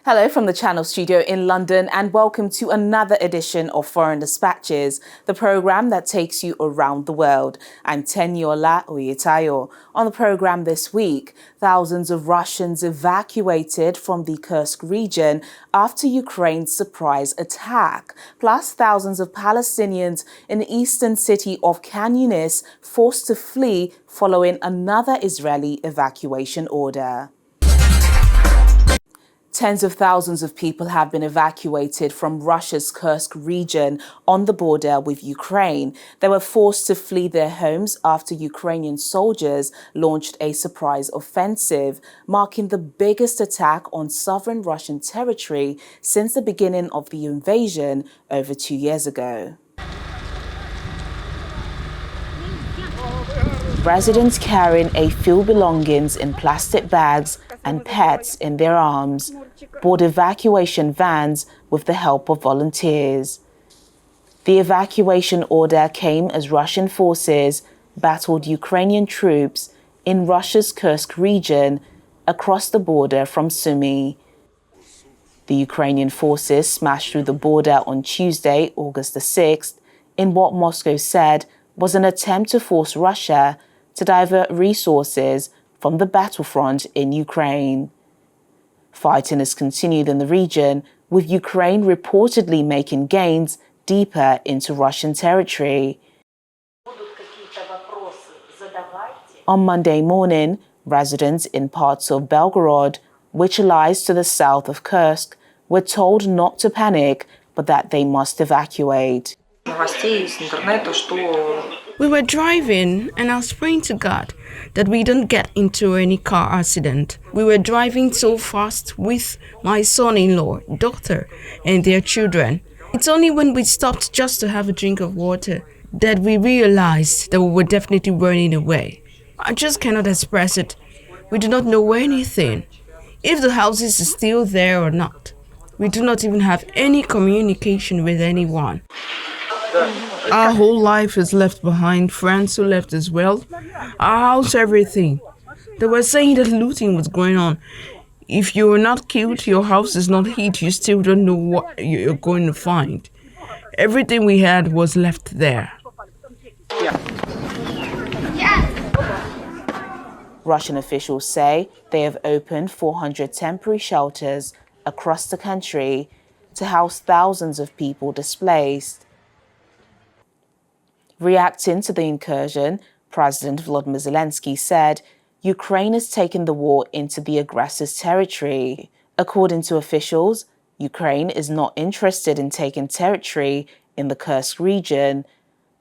Hello from the Channel Studio in London and welcome to another edition of Foreign Dispatches, the programme that takes you around the world. I'm Tenyola Oyetayo. On the programme this week, thousands of Russians evacuated from the Kursk region after Ukraine's surprise attack, plus thousands of Palestinians in the eastern city of Khan Yunis forced to flee following another Israeli evacuation order. Tens of thousands of people have been evacuated from Russia's Kursk region on the border with Ukraine. They were forced to flee their homes after Ukrainian soldiers launched a surprise offensive, marking the biggest attack on sovereign Russian territory since the beginning of the invasion over 2 years ago. Residents carrying a few belongings in plastic bags and pets in their arms board evacuation vans with the help of volunteers. The evacuation order came as Russian forces battled Ukrainian troops in Russia's Kursk region across the border from Sumy. The Ukrainian forces smashed through the border on Tuesday, August the 6th, in what Moscow said was an attempt to force Russia to divert resources from the battlefront in Ukraine. Fighting has continued in the region, with Ukraine reportedly making gains deeper into Russian territory. On Monday morning, residents in parts of Belgorod, which lies to the south of Kursk, were told not to panic, but that they must evacuate. We were driving and I was praying to God that we don't get into any car accident. We were driving so fast with my son-in-law, daughter, and their children. It's only when we stopped just to have a drink of water that we realized that we were definitely running away. I just cannot express it. We do not know anything, if the houses are still there or not. We do not even have any communication with anyone. Our whole life is left behind, friends who left as well, our house, everything. They were saying that looting was going on. If you were not killed, your house is not hit, you still don't know what you're going to find. Everything we had was left there. Russian officials say they have opened 400 temporary shelters across the country to house thousands of people displaced. Reacting to the incursion, President Volodymyr Zelensky said Ukraine has taken the war into the aggressor's territory. According to officials, Ukraine is not interested in taking territory in the Kursk region,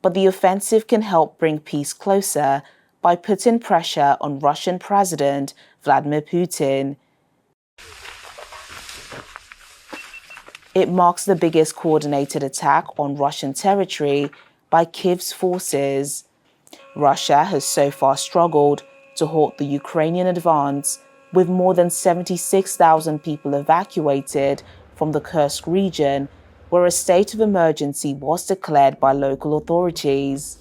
but the offensive can help bring peace closer by putting pressure on Russian President Vladimir Putin. It marks the biggest coordinated attack on Russian territory by Kyiv's forces. Russia has so far struggled to halt the Ukrainian advance, with more than 76,000 people evacuated from the Kursk region, where a state of emergency was declared by local authorities.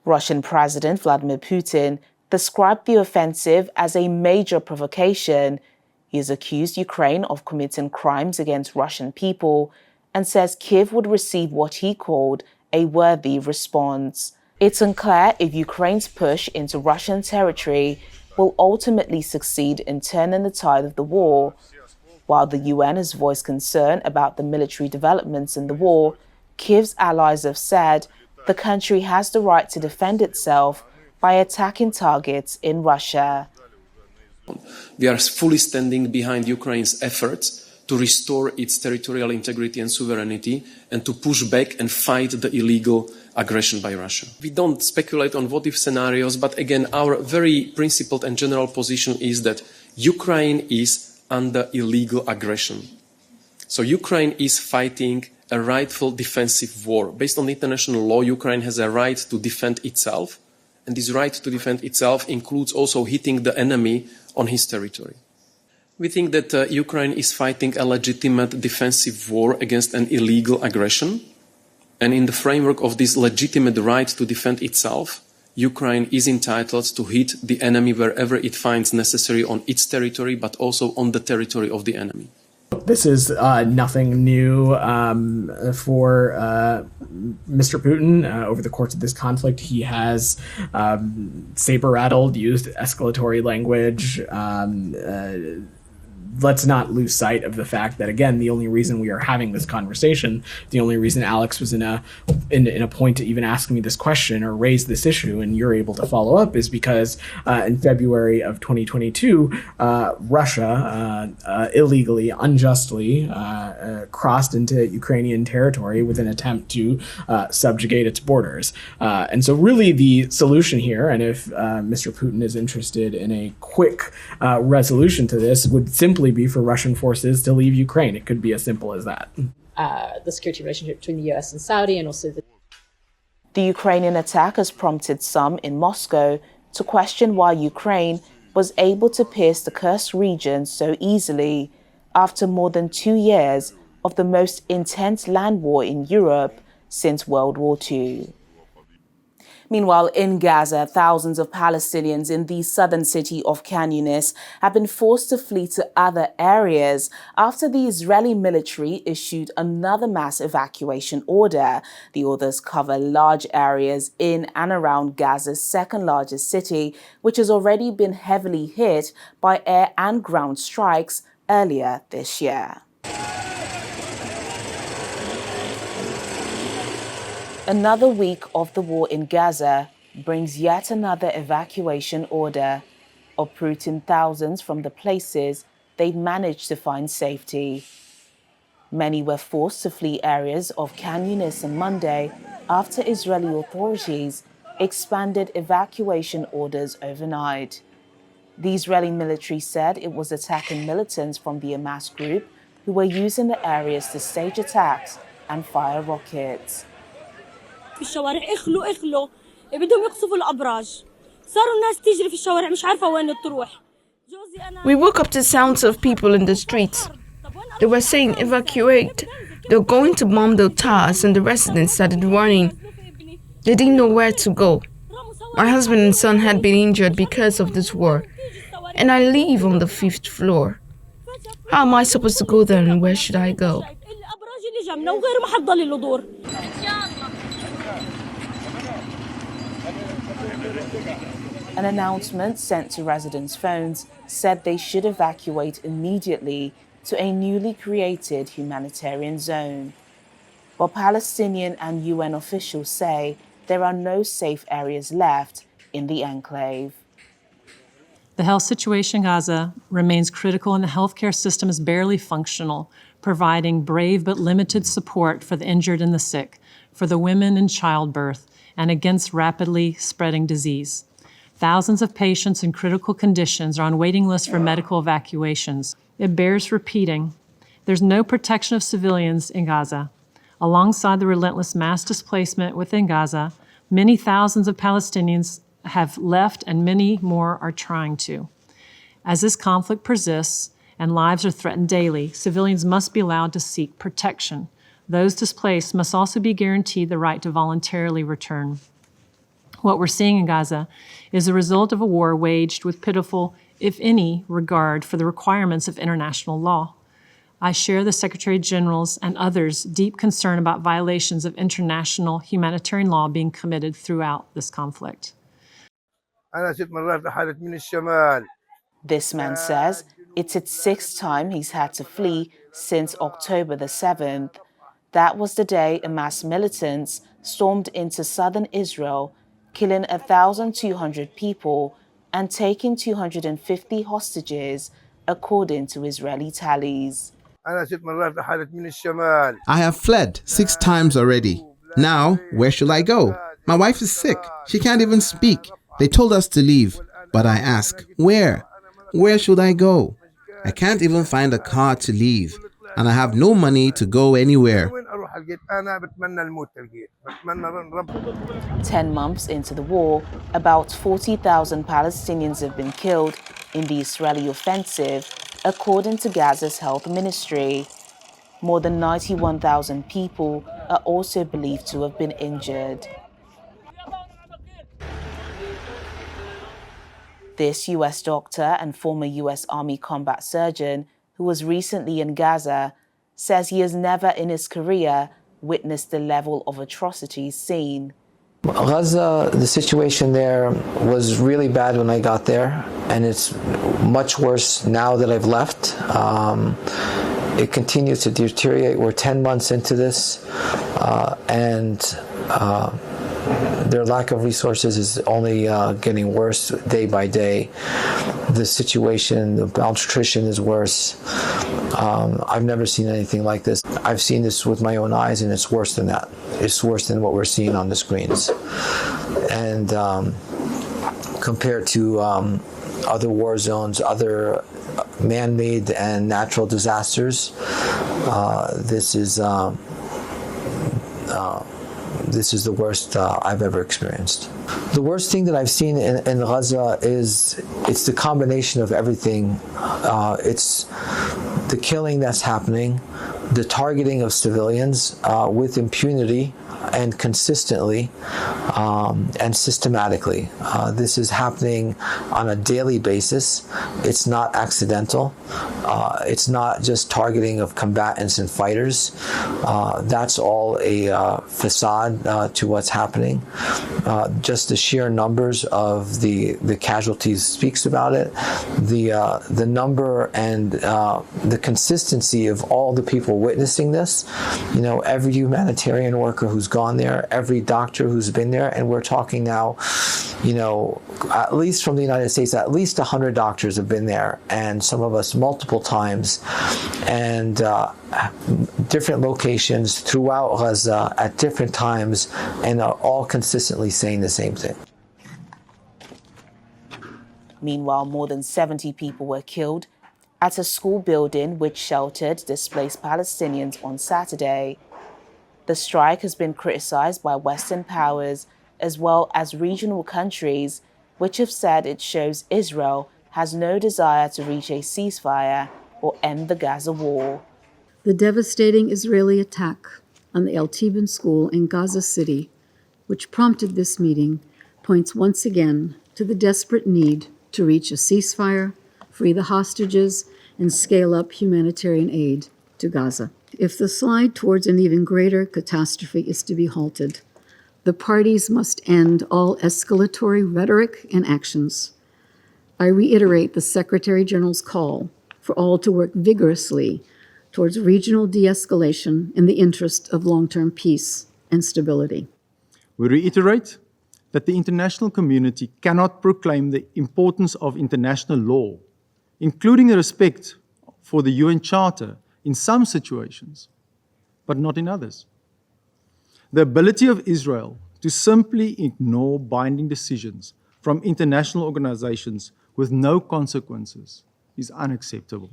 Russian President Vladimir Putin described the offensive as a major provocation. He has accused Ukraine of committing crimes against Russian people and says Kyiv would receive what he called a worthy response. It's unclear if Ukraine's push into Russian territory will ultimately succeed in turning the tide of the war. While the UN has voiced concern about the military developments in the war, Kyiv's allies have said the country has the right to defend itself by attacking targets in Russia. We are fully standing behind Ukraine's efforts to restore its territorial integrity and sovereignty and to push back and fight the illegal aggression by Russia. We don't speculate on what-if scenarios, but again, our very principled and general position is that Ukraine is under illegal aggression. So Ukraine is fighting a rightful defensive war. Based on international law, Ukraine has a right to defend itself, and this right to defend itself includes also hitting the enemy on his territory. We think that Ukraine is fighting a legitimate defensive war against an illegal aggression, and in the framework of this legitimate right to defend itself, Ukraine is entitled to hit the enemy wherever it finds necessary on its territory, but also on the territory of the enemy. This is nothing new for Mr. Putin. Over the course of this conflict, he has saber-rattled, used escalatory language. Let's not lose sight of the fact that, again, the only reason we are having this conversation, the only reason Alex was in a point to even ask me this question or raise this issue, and you're able to follow up, is because in February of 2022, Russia illegally, unjustly crossed into Ukrainian territory with an attempt to subjugate its borders. And so really the solution here, and if Mr. Putin is interested in a quick resolution to this, would simply be for Russian forces to leave Ukraine. It could be as simple as that. The security relationship between the US and Saudi, and also The Ukrainian attack has prompted some in Moscow to question why Ukraine was able to pierce the Kursk region so easily after more than 2 years of the most intense land war in Europe since World War II. Meanwhile, in Gaza, thousands of Palestinians in the southern city of Khan Yunis have been forced to flee to other areas after the Israeli military issued another mass evacuation order. The orders cover large areas in and around Gaza's second largest city, which has already been heavily hit by air and ground strikes earlier this year. Another week of the war in Gaza brings yet another evacuation order, uprooting thousands from the places they'd managed to find safety. Many were forced to flee areas of Khan Yunis on Monday after Israeli authorities expanded evacuation orders overnight. The Israeli military said it was attacking militants from the Hamas group who were using the areas to stage attacks and fire rockets. في الشوارع اخلوا بدهم يقصفوا الابراج صاروا الناس تجري في الشوارع مش عارفه وين تروح. We woke up to sounds of people in the streets. They were saying evacuate. They're going to bomb the towers, and the residents started running. They didn't know where to go. My husband and son had been injured because of this war, and I live on the 5th floor. How am I supposed to go there, and where should I go? An announcement sent to residents' phones said they should evacuate immediately to a newly created humanitarian zone. While Palestinian and UN officials say there are no safe areas left in the enclave. The health situation in Gaza remains critical, and the healthcare system is barely functional, providing brave but limited support for the injured and the sick, for the women in childbirth, and against rapidly spreading disease. Thousands of patients in critical conditions are on waiting lists for medical evacuations. It bears repeating, there's no protection of civilians in Gaza. Alongside the relentless mass displacement within Gaza, many thousands of Palestinians have left, and many more are trying to. As this conflict persists and lives are threatened daily, civilians must be allowed to seek protection. Those displaced must also be guaranteed the right to voluntarily return. What we're seeing in Gaza is the result of a war waged with pitiful, if any, regard for the requirements of international law. I share the Secretary General's and others' deep concern about violations of international humanitarian law being committed throughout this conflict. This man says it's its 6th time he's had to flee since October the 7th. That was the day Hamas militants stormed into southern Israel, killing 1,200 people and taking 250 hostages, according to Israeli tallies. I have fled 6 times already. Now, where shall I go? My wife is sick. She can't even speak. They told us to leave. But I ask, where? Where should I go? I can't even find a car to leave. And I have no money to go anywhere. 10 months into the war, about 40,000 Palestinians have been killed in the Israeli offensive, according to Gaza's health ministry. More than 91,000 people are also believed to have been injured. This US doctor and former US Army combat surgeon, who was recently in Gaza, says he has never in his career witnessed the level of atrocities seen. Gaza, the situation there was really bad when I got there, and it's much worse now that I've left. It continues to deteriorate. We're 10 months into this, and their lack of resources is only getting worse day by day. The situation, the malnutrition is worse. I've never seen anything like this. I've seen this with my own eyes, and it's worse than that. It's worse than what we're seeing on the screens. And compared to other war zones, other man-made and natural disasters, this is the worst I've ever experienced. The worst thing that I've seen in Gaza is it's the combination of everything. It's the killing that's happening, the targeting of civilians with impunity and consistently and systematically. This is happening on a daily basis. It's not accidental. It's not just targeting of combatants and fighters. That's all a facade to what's happening. Just the sheer numbers of the casualties speaks about it. The number and the consistency of all the people witnessing this. You know, every humanitarian worker who's gone there, every doctor who's been there, and we're talking now, you know, at least from the United States, at least 100 doctors have been there, and some of us multiple times, and different locations throughout Gaza at different times, and are all consistently saying the same thing. Meanwhile, more than 70 people were killed at a school building which sheltered displaced Palestinians on Saturday. The strike has been criticized by Western powers as well as regional countries, which have said it shows Israel has no desire to reach a ceasefire or end the Gaza war. The devastating Israeli attack on the El Tiban school in Gaza City, which prompted this meeting, points once again to the desperate need to reach a ceasefire, free the hostages, and scale up humanitarian aid to Gaza. If the slide towards an even greater catastrophe is to be halted, the parties must end all escalatory rhetoric and actions. I reiterate the Secretary General's call for all to work vigorously towards regional de-escalation in the interest of long-term peace and stability. We reiterate that the international community cannot proclaim the importance of international law, including the respect for the UN Charter in some situations, but not in others. The ability of Israel to simply ignore binding decisions from international organizations with no consequences is unacceptable.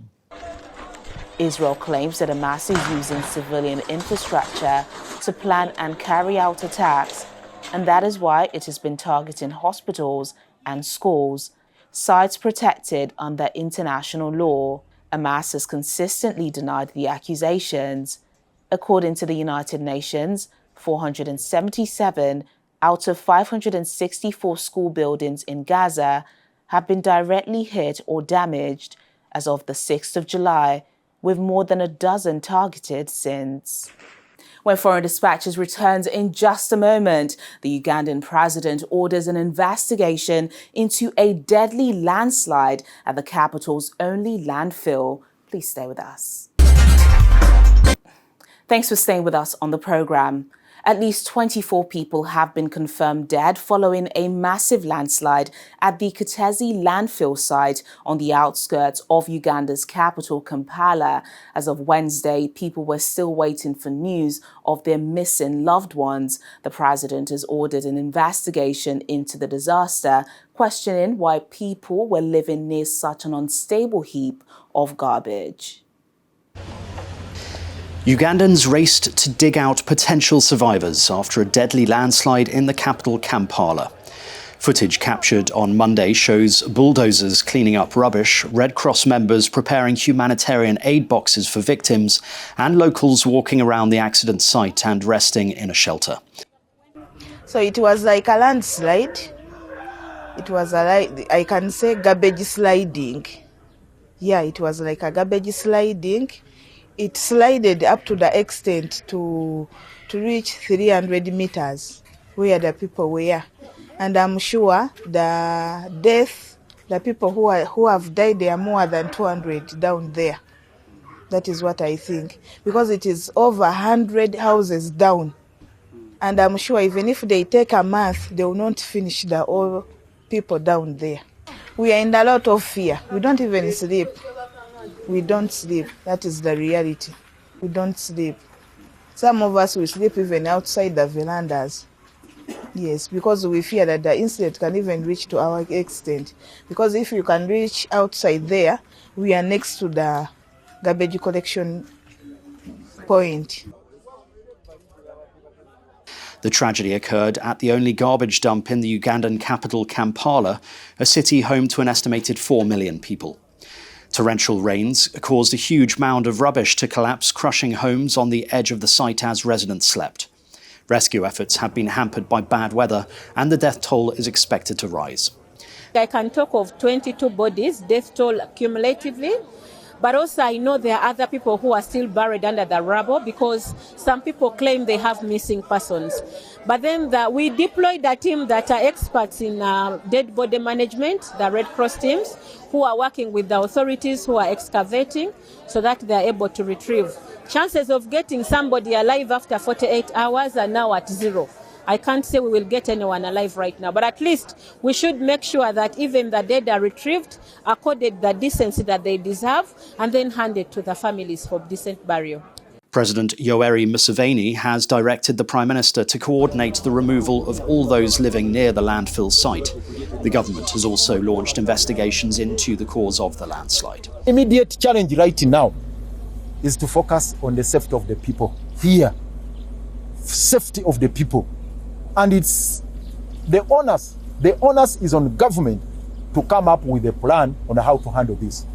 Israel claims that Hamas is using civilian infrastructure to plan and carry out attacks, and that is why it has been targeting hospitals and schools, sites protected under international law. Hamas has consistently denied the accusations. According to the United Nations, 477 out of 564 school buildings in Gaza have been directly hit or damaged as of the 6th of July, with more than a dozen targeted since. When Foreign Dispatches returns in just a moment, the Ugandan president orders an investigation into a deadly landslide at the capital's only landfill. Please stay with us. Thanks for staying with us on the program. At least 24 people have been confirmed dead following a massive landslide at the Kitezi landfill site on the outskirts of Uganda's capital, Kampala. As of Wednesday, people were still waiting for news of their missing loved ones. The president has ordered an investigation into the disaster, questioning why people were living near such an unstable heap of garbage. Ugandans raced to dig out potential survivors after a deadly landslide in the capital, Kampala. Footage captured on Monday shows bulldozers cleaning up rubbish, Red Cross members preparing humanitarian aid boxes for victims, and locals walking around the accident site and resting in a shelter. So it was like a landslide. It was I can say garbage sliding. Yeah, it was like a garbage sliding. It slided up to the extent to reach 300 meters where the people were. And I'm sure the people who have died, there are more than 200 down there. That is what I think. Because it is over 100 houses down. And I'm sure even if they take a month, they will not finish the all people down there. We are in a lot of fear. We don't even sleep. We don't sleep. That is the reality. We don't sleep. Some of us will sleep even outside the verandas. Yes, because we fear that the incident can even reach to our extent. Because if you can reach outside there, we are next to the garbage collection point. The tragedy occurred at the only garbage dump in the Ugandan capital, Kampala, a city home to an estimated 4 million people. Torrential rains caused a huge mound of rubbish to collapse, crushing homes on the edge of the site as residents slept. Rescue efforts have been hampered by bad weather, and the death toll is expected to rise. I can talk of 22 bodies, death toll cumulatively. But also I know there are other people who are still buried under the rubble because some people claim they have missing persons. But then we deployed a team that are experts in dead body management, the Red Cross teams, who are working with the authorities who are excavating so that they are able to retrieve. Chances of getting somebody alive after 48 hours are now at 0. I can't say we will get anyone alive right now, but at least we should make sure that even the dead are retrieved, accorded the decency that they deserve, and then handed to the families for decent burial. President Yoweri Museveni has directed the Prime Minister to coordinate the removal of all those living near the landfill site. The government has also launched investigations into the cause of the landslide. Immediate challenge right now is to focus on the safety of the people here. Safety of the people. And it's the onus is on government to come up with a plan on how to handle this.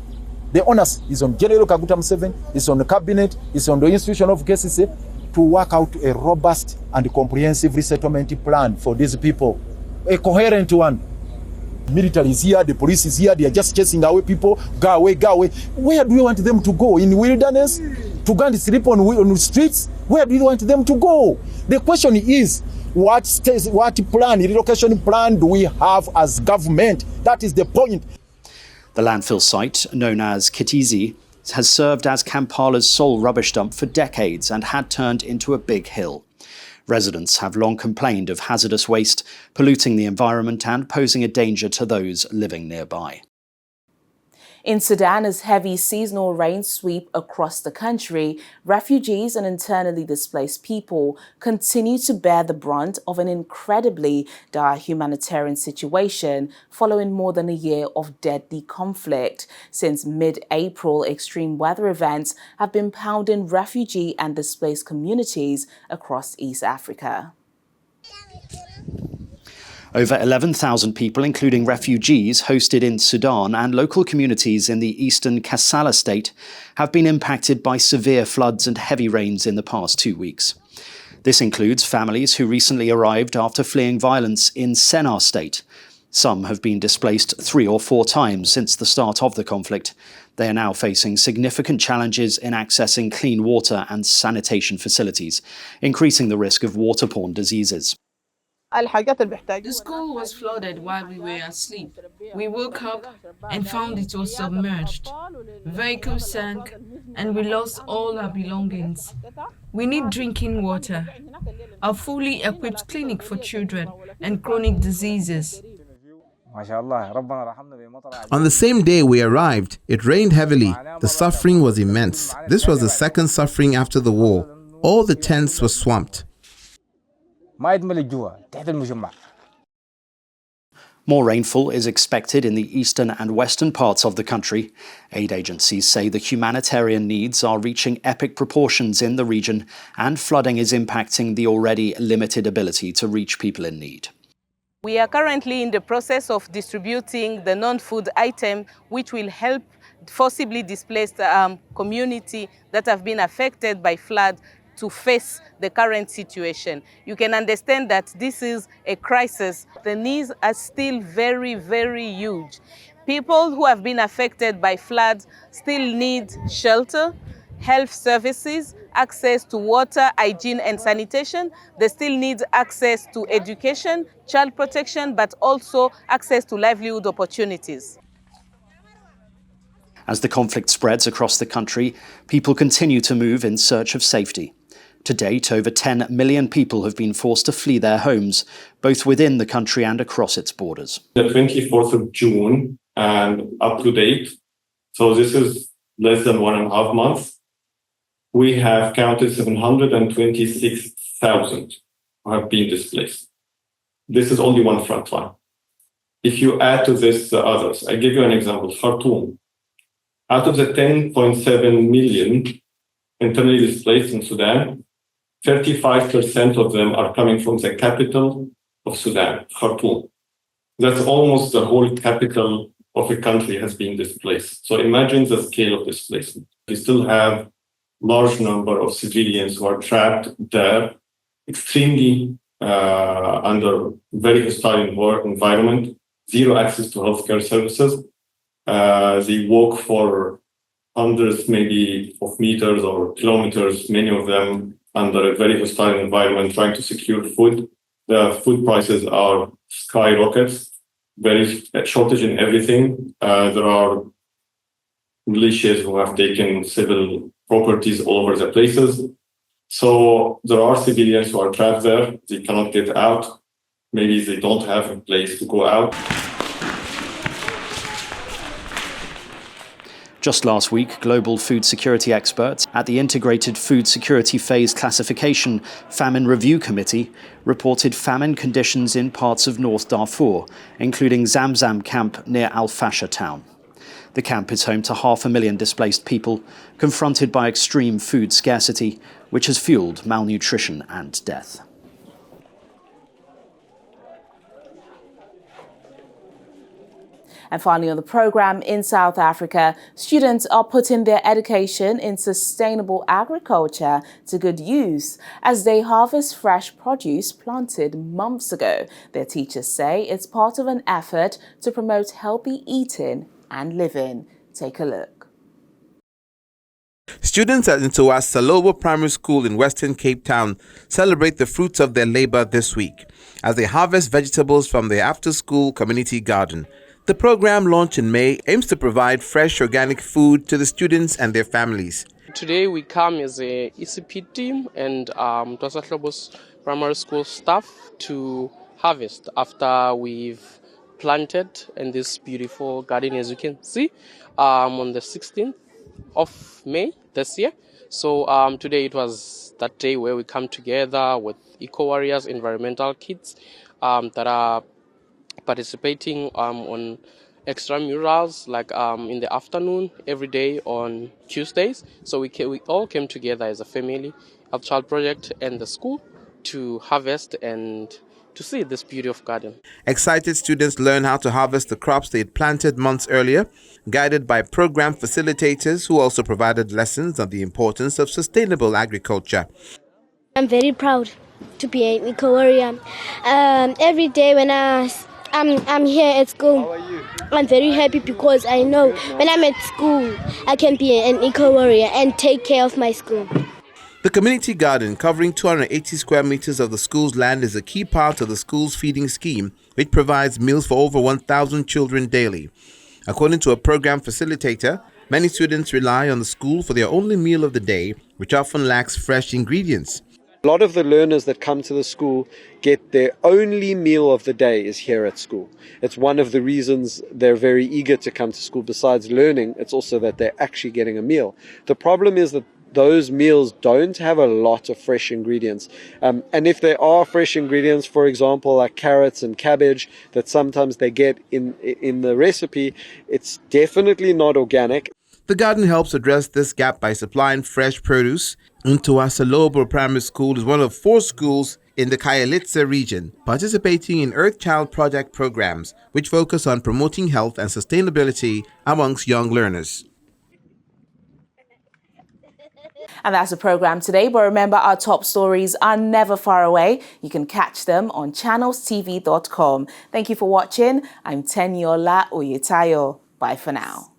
The onus is on General Kaguta Museveni, it's on the cabinet, it's on the institution of KCC to work out a robust and comprehensive resettlement plan for these people. A coherent one. Military is here, the police is here, they are just chasing away people. Go away, go away. Where do you want them to go? In wilderness? To go and sleep on the streets? Where do you want them to go? The question is, what plan, relocation plan do we have as government? That is the point. The landfill site, known as Kitizi, has served as Kampala's sole rubbish dump for decades and had turned into a big hill. Residents have long complained of hazardous waste, polluting the environment and posing a danger to those living nearby. In Sudan, as heavy seasonal rains sweep across the country, refugees and internally displaced people continue to bear the brunt of an incredibly dire humanitarian situation following more than a year of deadly conflict. Since mid-April, extreme weather events have been pounding refugee and displaced communities across East Africa. Over 11,000 people, including refugees hosted in Sudan and local communities in the eastern Kassala state, have been impacted by severe floods and heavy rains in the past 2 weeks. This includes families who recently arrived after fleeing violence in Sennar state. Some have been displaced 3 or 4 times since the start of the conflict. They are now facing significant challenges in accessing clean water and sanitation facilities, increasing the risk of waterborne diseases. The school was flooded while we were asleep. We woke up and found it was submerged. Vehicles sank and we lost all our belongings. We need drinking water, a fully equipped clinic for children and chronic diseases. On the same day we arrived, it rained heavily. The suffering was immense. This was the second suffering after the war. All the tents were swamped. More rainfall is expected in the eastern and western parts of the country. Aid agencies say the humanitarian needs are reaching epic proportions in the region, and flooding is impacting the already limited ability to reach people in need. We are currently in the process of distributing the non-food item, which will help forcibly displaced community that have been affected by flood to face the current situation. You can understand that this is a crisis. The needs are still very, very huge. People who have been affected by floods still need shelter, health services, access to water, hygiene and sanitation. They still need access to education, child protection, but also access to livelihood opportunities. As the conflict spreads across the country, people continue to move in search of safety. To date, over 10 million people have been forced to flee their homes, both within the country and across its borders. The 24th of June and up to date, so this is less than 1.5 months, we have counted 726,000 who have been displaced. This is only one front line. If you add to this the others, I give you an example, Khartoum. Out of the 10.7 million internally displaced in Sudan, 35% of them are coming from the capital of Sudan, Khartoum. That's almost the whole capital of a country has been displaced. So imagine the scale of displacement. We still have large number of civilians who are trapped there, extremely under very hostile environment, zero access to healthcare services. They walk for hundreds, maybe of meters or kilometers, many of them under a very hostile environment, trying to secure food. The food prices are skyrockets, very shortage in everything. There are militias who have taken civil properties all over the places. So there are civilians who are trapped there. They cannot get out. Maybe they don't have a place to go out. Just last week, global food security experts at the Integrated Food Security Phase Classification Famine Review Committee reported famine conditions in parts of North Darfur, including Zamzam camp near Al Fasher town. The camp is home to 500,000 displaced people, confronted by extreme food scarcity, which has fueled malnutrition and death. And finally on the programme, in South Africa, students are putting their education in sustainable agriculture to good use as they harvest fresh produce planted months ago. Their teachers say it's part of an effort to promote healthy eating and living. Take a look. Students at Salobo Primary School in Western Cape Town celebrate the fruits of their labor this week as they harvest vegetables from their after-school community garden. The program, launched in May, aims to provide fresh organic food to the students and their families. Today we come as a ECP team and Salobo's primary school staff to harvest after we've planted in this beautiful garden, as you can see, on the 16th of May this year. So today it was that day where we come together with eco-warriors, environmental kids that are participating on extramurals, like in the afternoon every day on Tuesdays. So we all came together as a family, a child project and the school to harvest and to see this beauty of garden. Excited students learn how to harvest the crops they had planted months earlier, guided by program facilitators who also provided lessons on the importance of sustainable agriculture. I'm very proud to be an eco-warrior. Every day when I'm here at school, how are you? I'm very happy because I know when I'm at school, I can be an eco-warrior and take care of my school. The community garden, covering 280 square meters of the school's land, is a key part of the school's feeding scheme, which provides meals for over 1,000 children daily. According to a program facilitator, many students rely on the school for their only meal of the day, which often lacks fresh ingredients. A lot of the learners that come to the school get their only meal of the day is here at school. It's one of the reasons they're very eager to come to school. Besides learning, it's also that they're actually getting a meal. The problem is that those meals don't have a lot of fresh ingredients. And if there are fresh ingredients, for example, like carrots and cabbage that sometimes they get in the recipe, it's definitely not organic. The garden helps address this gap by supplying fresh produce. Salobo Primary School is one of 4 schools in the Khayelitsha region participating in Earth Child Project programs, which focus on promoting health and sustainability amongst young learners. And that's the program today. But remember, our top stories are never far away. You can catch them on channelstv.com. Thank you for watching. I'm Teniola Oyetayo. Bye for now.